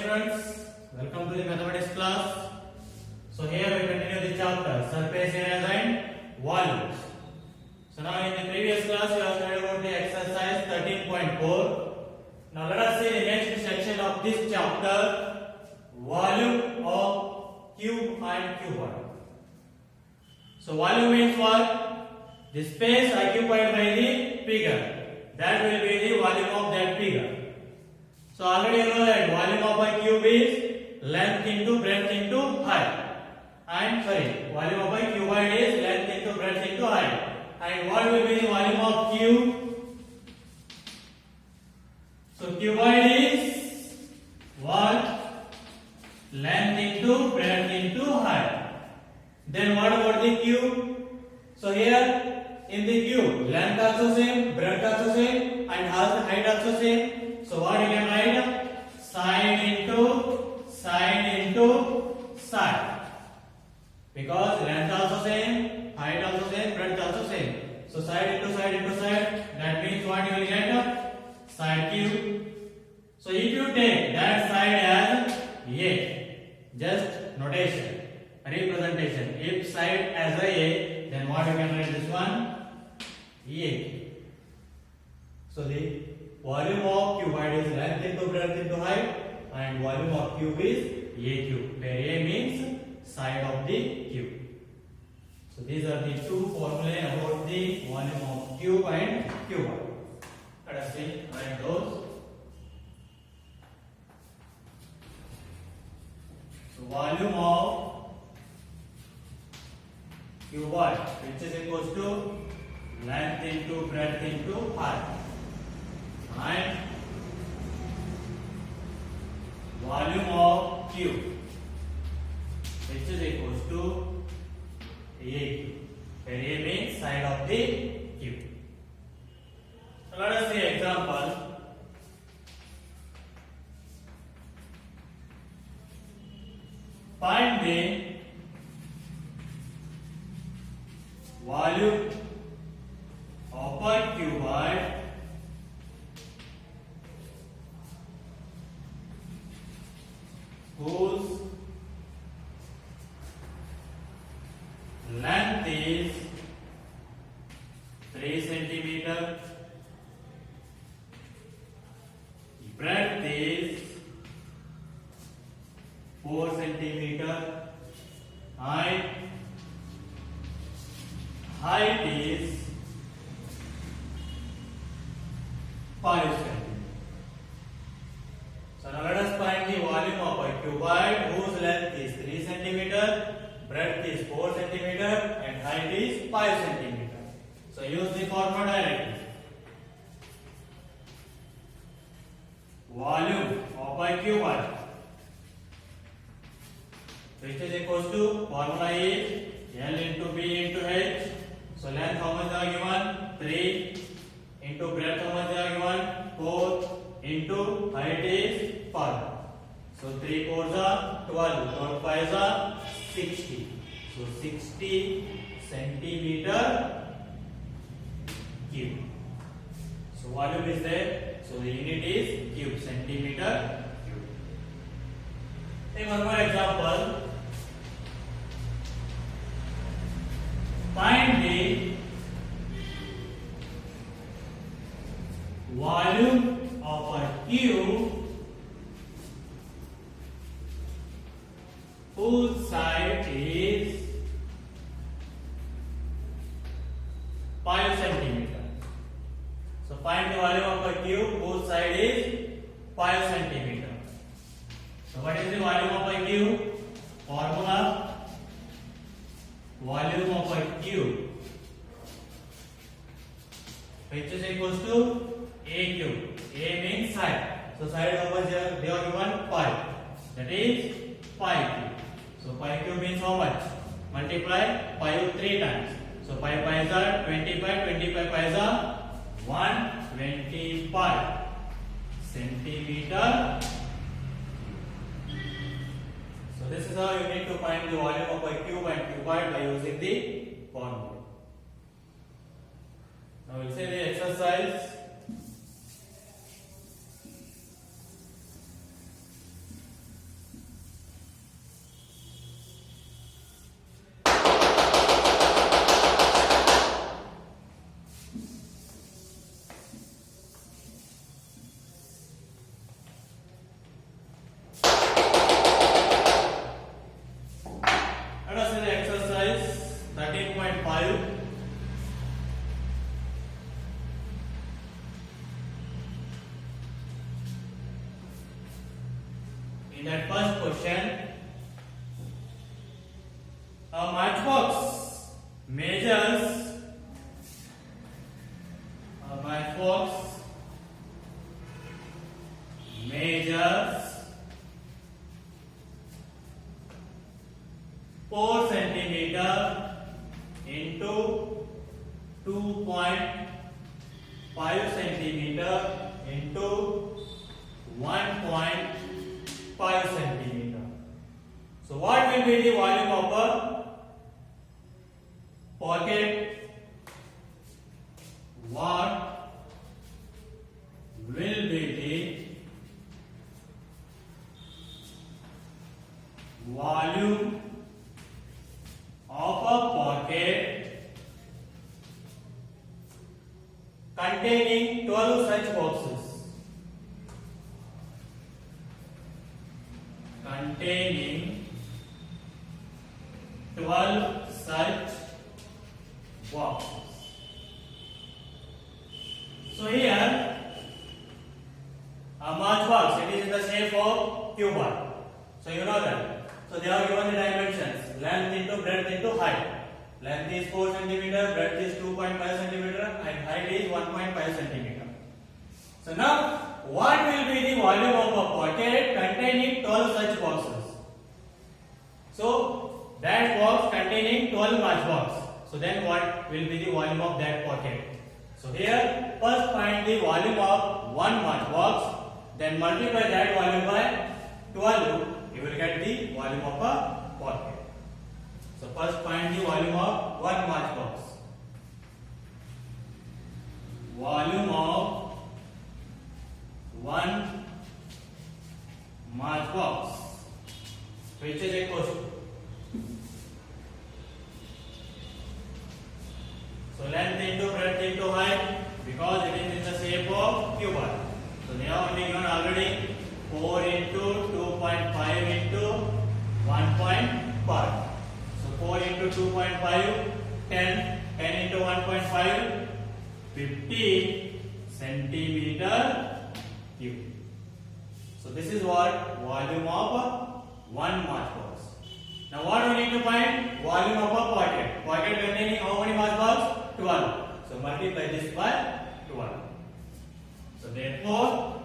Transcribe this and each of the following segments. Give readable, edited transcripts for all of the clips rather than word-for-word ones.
students, welcome to the mathematics class. So here we continue the chapter surface areas and volumes. So now in the previous class we have studied about the exercise 13.4. Now let us see the next section of this chapter, volume of cube and cuboid. So volume means what? The space occupied by the figure. That will be the volume of that figure. So already you know that volume of a cube is length into breadth into height. And volume of a cuboid is length into breadth into height. And what will be the volume of cube? So cuboid is what? Length into breadth into height. Then what about the cube? So here in the cube, length also same, breadth also same, and height also same. So what you can write? Side into side. Because length also same, height also same, breadth also same. So side into side. That means what you will get? Side cube. So if you take that side as A, just notation, representation. If side as A, then what you can write this one? A. So the volume of cuboid is length into breadth into height, and volume of cube is A cube, where A means side of the cube. So these are the two formulae about the volume of cube and cuboid. Let us see, write those. So volume of cuboid, which is equals to length into breadth into height, and volume of cube, which is equals to A cube, where A means side of the cube. So let us see example. Find the volume of a cuboid whose length is 3 centimeter, breadth is 4 centimeter, and height is 5 centimeter. So now let us find the volume of a cuboid whose length is 3 centimeter, breadth is 4 centimeter, and height is 5 centimeter. So use the formula directly. Volume of a cuboid, which is equals to, formula is L into B into H. So length how much are given? 3. Into breadth how much are given? 4. Into height is 5. So 3 4s are 12. 12 5s are 60. So 60 centimeter cube. So volume is there. So the unit is cube, centimeter cube. Take one more example. Find the volume of a cube whose side is 5 centimeter. So find the volume of a cube whose side is 5 centimeter. So what is the volume of a cube? Formula: volume of a cube, which is equals to A cube. A means side. So side how much they are given? 5. That is 5 cube. So 5 cube means how much? Multiply 5 3 times. So 5 5s are 25. 25 5s are 125 centimeter. So this is how you need to find the volume of a cube and cuboid by using the formula. Now we'll say the exercise. 2.5 centimeter into 1.5 centimeter. So what will be the volume of a pocket? What will be the volume of a pocket containing 12 such boxes? Containing 12 such boxes. So here a matchbox, it is in the shape of cuboid. So you know that. So they are given the dimensions: length into breadth into height. Length is 4 cm, breadth is 2.5 cm, and height is 1.5 cm. So now, what will be the volume of a pocket containing 12 such boxes? So that box containing 12 matchbox. So then what will be the volume of that pocket? So here, first find the volume of one matchbox, then multiply that volume by 12. You will get the volume of a pocket. So first find the volume of one matchbox. Volume of one matchbox, which is equal to. So length into breadth into height, because it is in the shape of cuboid. So they are only given already 4 into 2.5 into 1.5. So 4 into 2.5, 10, 10 into 1.5, 50 centimeter cube. So this is what volume of one matchbox. Now what we need to find? Volume of a pocket. Pocket containing how many matchbox? 12. So multiply this by 12. So therefore,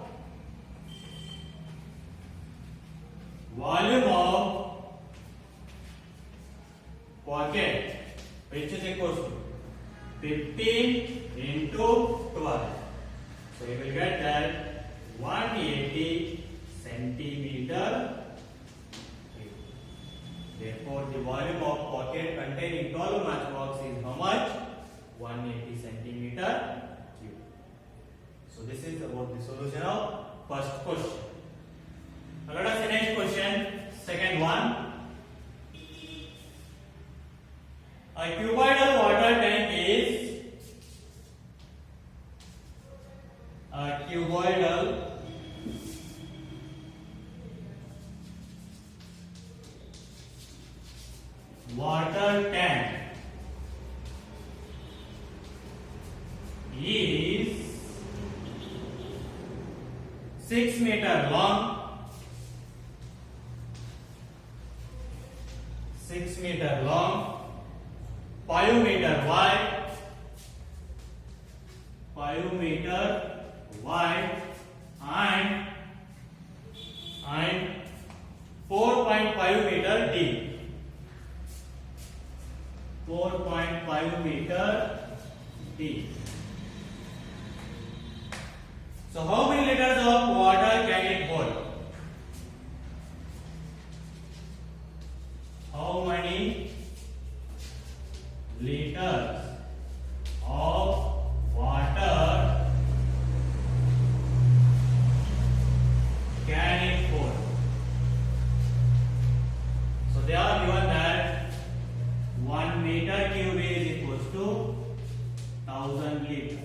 volume of pocket, which is equal to 15 into 12. So you will get that 180 centimeter cube. Therefore, the volume of pocket containing 12 matchbox is how much? 180 centimeter cube. So this is about the solution of first question. Now let us see next question, second one. A cuboidal water tank is water tank is 6 meter long, 6 meter long, 5 meter wide, 5 meter wide, and 4.5 meter deep. 4.5 meter deep. So how many liters of water can it hold? How many liters of water can it hold? So they are given that 1 meter cube is equals to 1000 liters.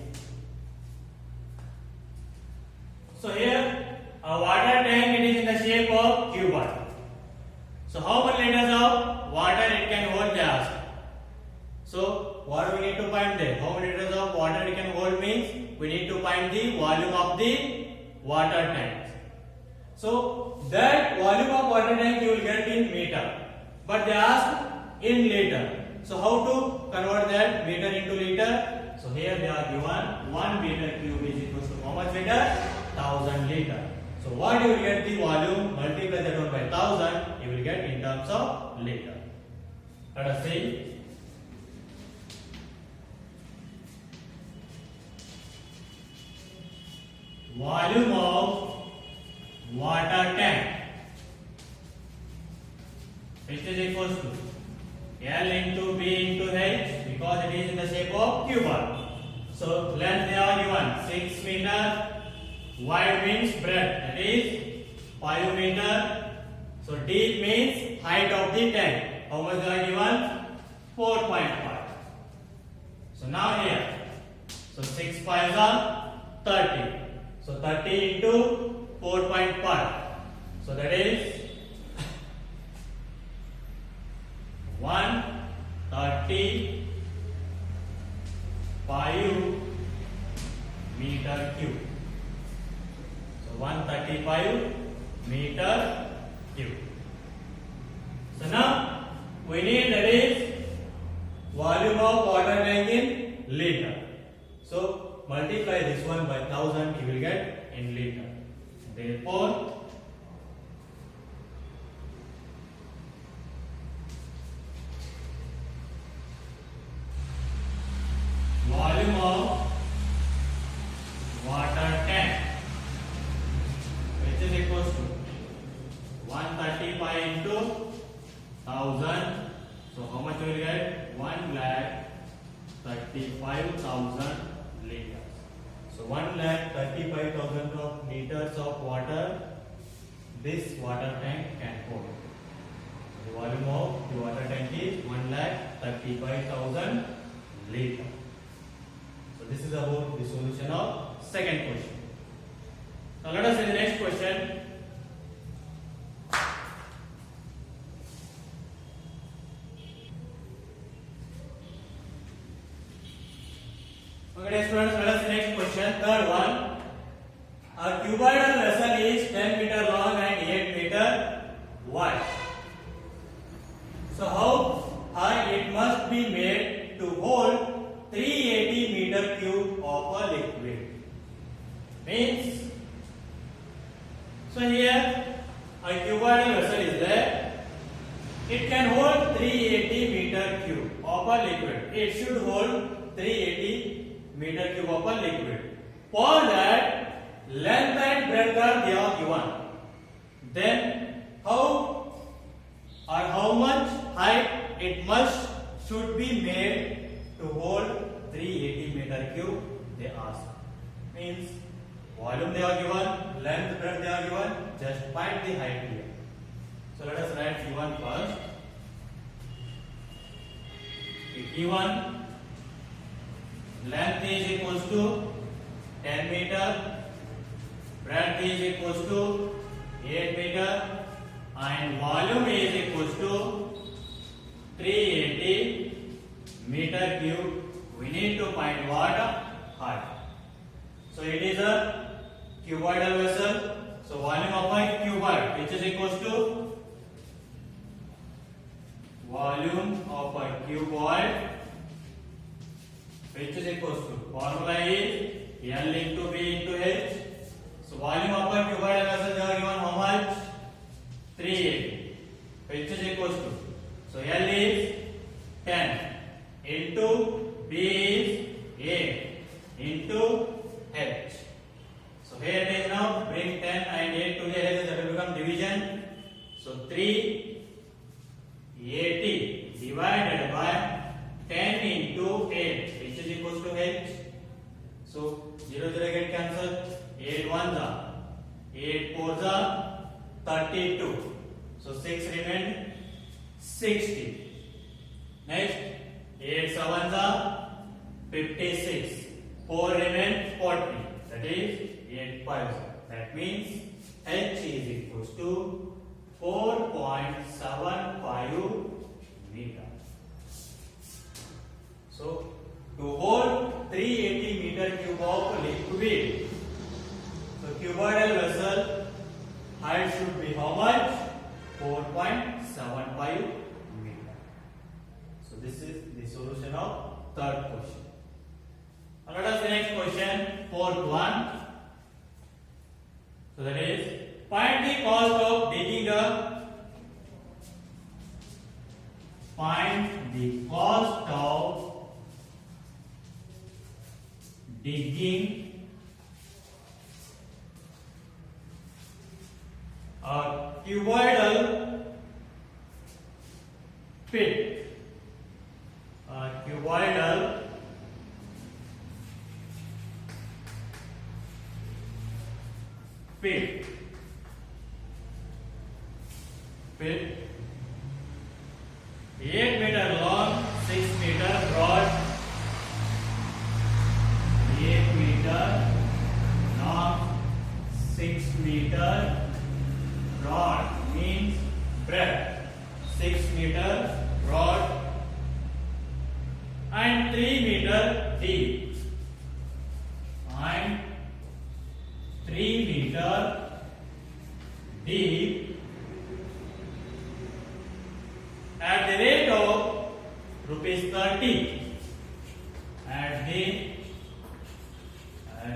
So here a water tank, it is in the shape of cuboid. So how many liters of water it can hold, they ask. So what we need to find there? How many liters of water it can hold means we need to find the volume of the water tank. So that volume of water tank you will get in meter, but they ask in liter. So how to convert that meter into liter? So here they are given 1 meter cube is equal to how much liter? 1000 liter. So what you will get the volume, multiply that one by 1000, you will get in terms of liter. Let us see. volume of water tank, which is equals to L into B into H, because it is in the shape of cuboid. So length they are given 6 meter, wide means breadth, that is 5 meter. So deep means height of the tank. How much they are given? 4.5. So now here, so 6 5s are 30. So 30 into 4.5. So that is 135 meter cube. So 135 meter cube. So now we need, that is volume of water tank in liter. So multiply this one by 1000, you will get in liter. Therefore volume of water tank, which is equals to 135 into 1000. So how much we will get? 1,35,000 liters. So 1,35,000 of liters of water this water tank can hold. The volume of the water tank is 1,35,000 liters. So this is about the solution of second question. Now let us see the next question. Okay, students, let us see the next question. Third one. A cuboidal vessel is 10 meter long and 8 meter wide. So how high it must be made to hold 380 meter cube of a liquid? Means, so here a cuboidal vessel is there. It can hold 380 meter cube of a liquid. It should hold 380 meter cube of a liquid. For that, length and breadth are they are given. Then how much height it must should be made to hold 380 meter cube, they ask. Means volume they are given, length, breadth they are given, just find the height here. So let us write given first. Given length is equals to 10 meter, breadth is equals to 8 meter, and volume is equals to 380 meter cube. We need to find what? Height. So it is a cuboidal vessel. So volume of a cuboid, which is equals to volume of a cuboid, which is equals to, formula is L into B into H. So volume of a cuboidal vessel they are given how much? 380, which is equals to, so L is 10 into B is 8 into H. So here it is now, bring 10 and 8 together, that will become division. So 380 divided by 10 into 8, which is equals to H. So 0 0 get cancelled. 8 1s are 8 4s are 32. So 6 remain 60. Next 8 7s are 56. 4 remain 40. That is 8 5s. That means H is equals to 4.75 meter. So to hold 380 meter cube of liquid, so cuboidal vessel height should be how much? 4.75 meter. So this is the solution of third question. Now let us the next question, fourth one. So that is, find the cost of digging cuboidal pit. Cuboidal pit. Pit 8 meter long, 6 meter broad. 8 meter long, 6 meter broad means breadth. 6 meter broad and 3 meter deep. And 3 meter deep at the rate of rupees 30. At the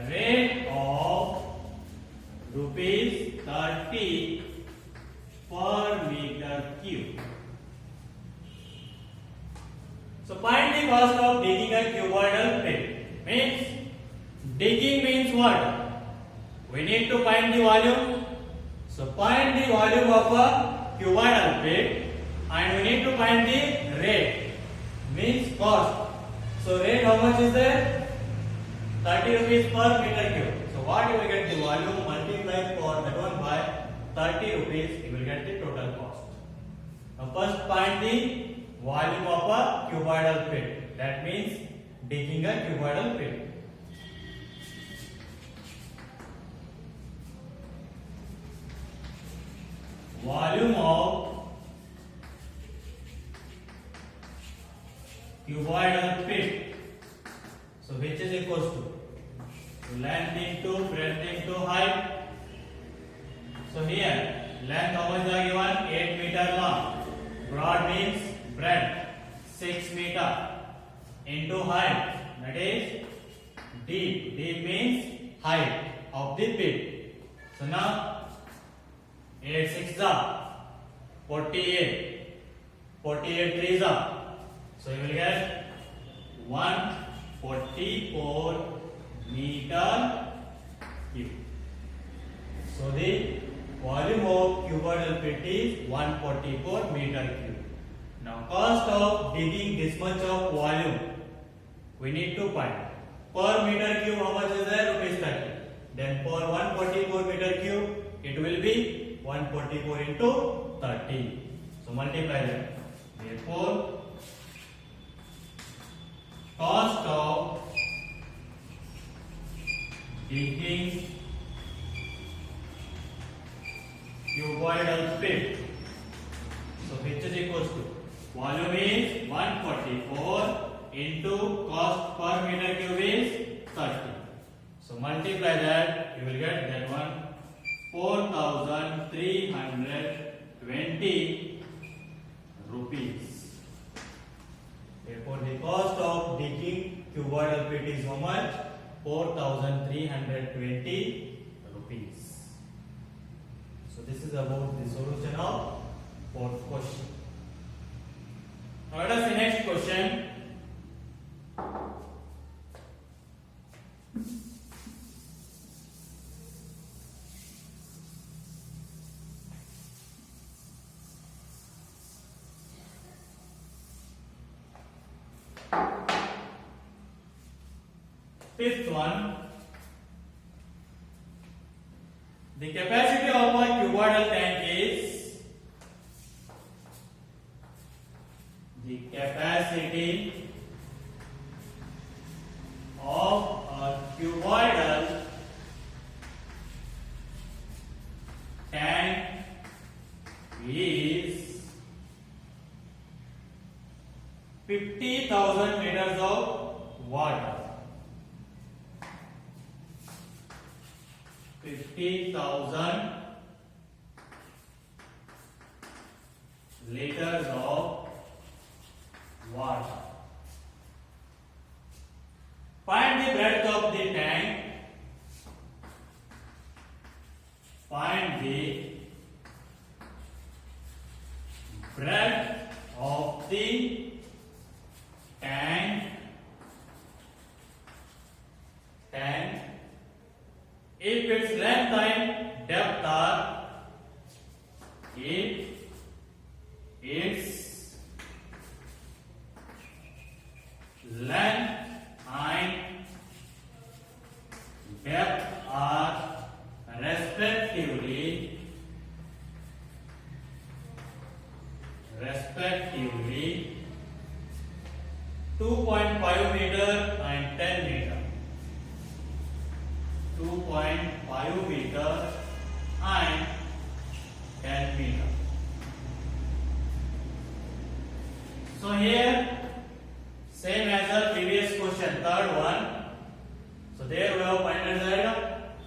rate of rupees 30 per meter cube. So find the cost of digging a cuboidal pit. Means digging means what? We need to find the volume. So find the volume of a cuboidal pit and we need to find the rate. Means cost. So rate how much is there? 30 rupees per meter cube. So what you will get the volume multiplied for that one by 30 rupees, you will get the total cost. Now first find the volume of a cuboidal pit. That means digging a cuboidal pit. Volume of cuboidal pit. So which is equals to length into breadth into height. So here length how much is given? 8 meter long. Broad means breadth 6 meter into height, that is deep. Deep means height of the pit. So now 8 6 48, 48 3 so you will get 144 meter cube. So the volume of cuboidal pit is 144 meter cube. Now cost of digging this much of volume we need to find. Per meter cube how much is there? Rupees 30. Then for 144 meter cube it will be 144 into 30. So multiply them. Therefore cost of digging cuboidal pit. So which is equals to volume is 144 into cost per meter cube is 30. So multiply that, you will get that one 4,320 rupees. Therefore the cost of digging cuboidal pit is how much? 4,320 rupees. So this is about the solution of fourth question. Now let us see next question. Fifth one, the capacity of a cuboidal tank is the capacity of a cuboidal tank is 50,000 liters of water. 50,000 liters of water. Find the breadth of the tank. Find the breadth of the tank. If its length and depth are 5 meter and 10 meter. So here same as the previous question, third one. So there we have pointed that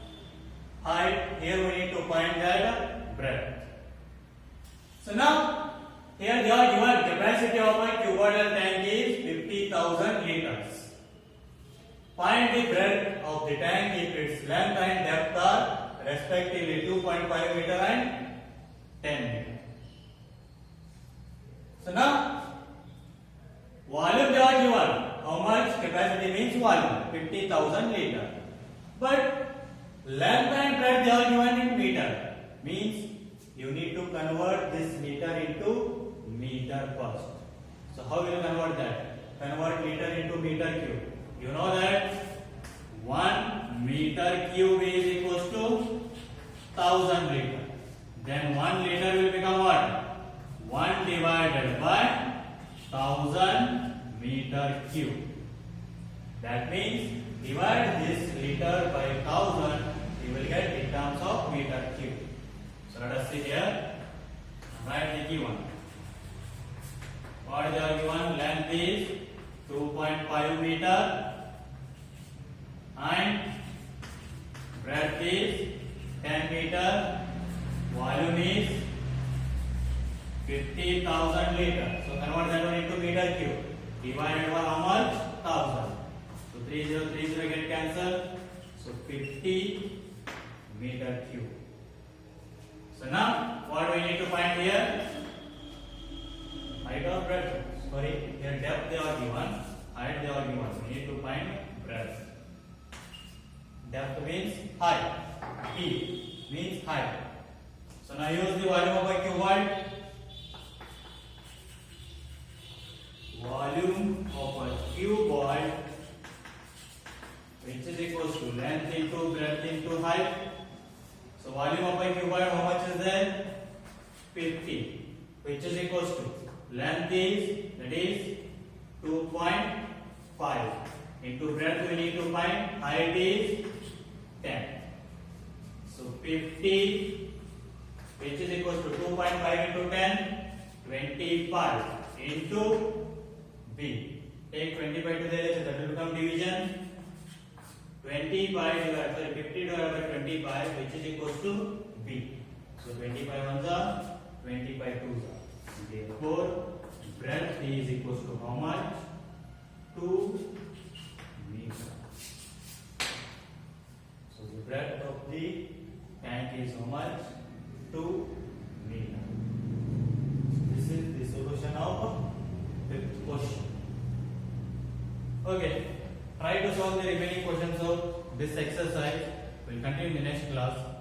height, here we need to find that breadth. So now here they are given capacity of a cuboidal tank is 50,000 liters. Find the breadth of the tank if its length and depth are respectively 2.5 meter and 10 meter. So now volume they are given. How much capacity means volume? 50,000 liter. But length and breadth they are given in meter. Means you need to convert this meter into meter first. So how will you convert that? Convert liter into meter cube. You know that 1 meter cube is equals to 1000 liter. Then 1 liter will become what? 1 divided by 1000 meter cube. That means divide this liter by 1000, you will get in terms of meter cube. So let us see here. Write the given. What is the given? Length is 2.5 meter and breadth is 10 meter. Volume is 50,000 liter. So convert that one into meter cube. Divided by how much? 1000. So 3030 get cancelled. So 50 meter cube. So now what do we need to find here? Height or breadth? Sorry, here depth they are given, height they are given. We need to find breadth. Depth means height. E means height. So now use the volume of a cuboid. Volume of a cuboid, which is equals to length into breadth into height. So volume of a cuboid, how much is there? 50, which is equals to length is, that is 2.5 into breadth we need to find, height is 10. So 50, which is equals to 2.5 into 10, 25 into B. Take 25 to the LHS, that will become division. 25 divided by 50 divided by 25, which is equals to B. So 25 ones are 25 twos are. Therefore, breadth is equals to how much? 2 meter. So the breadth of the tank is how much? 2 meter. This is the solution of fifth question. Okay, try to solve the remaining questions of this exercise. We'll continue in the next class.